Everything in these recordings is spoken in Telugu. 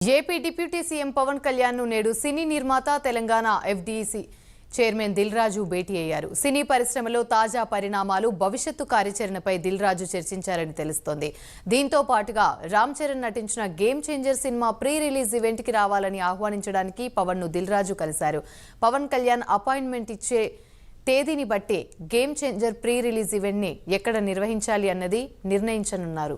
AP deputy CM Pawan Kalyan ను నేడు సినీ నిర్మాత తెలంగాణ ఎఫ్డీసీ చైర్మన్ దిల్ రాజు భేటీ అయ్యారు. సినీ పరిశ్రమలో తాజా పరిణామాలు, భవిష్యత్తు కార్యాచరణపై దిల్ రాజు చర్చించారని తెలుస్తోంది. దీంతో పాటుగా రామ్ చరణ్ నటించిన game changer cinema pre release event కి రావాలని ఆహ్వానించడానికి పవన్ ను దిల్ రాజు కలిశారు. పవన్ కళ్యాణ్ అపాయింట్మెంట్ ఇచ్చే తేదీని బట్టి Game Changer pre release event ని ఎక్కడ నిర్వహించాలి అన్నది నిర్ణయించనున్నారు.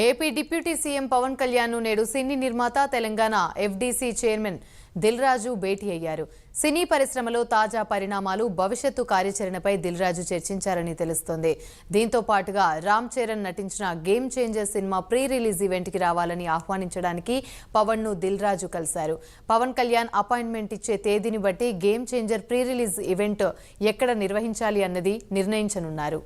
AP deputy CM Pawan Kalyan ను నేడు సినీ నిర్మాత తెలంగాణ ఎఫ్డీసీ చైర్మన్ దిల్ రాజు భేటీ అయ్యారు. సినీ పరిశ్రమలో తాజా పరిణామాలు, భవిష్యత్తు కార్యాచరణపై దిల్ రాజు చర్చించారని తెలుస్తోంది. దీంతో పాటుగా రామ్ చరణ్ నటించిన game changer cinema pre release event కి రావాలని ఆహ్వానించడానికి పవన్ ను దిల్ రాజు కలిశారు. పవన్ కళ్యాణ్ అపాయింట్మెంట్ ఇచ్చే తేదీని బట్టి Game Changer pre release event ఎక్కడ నిర్వహించాలి అన్నది నిర్ణయించనున్నారు.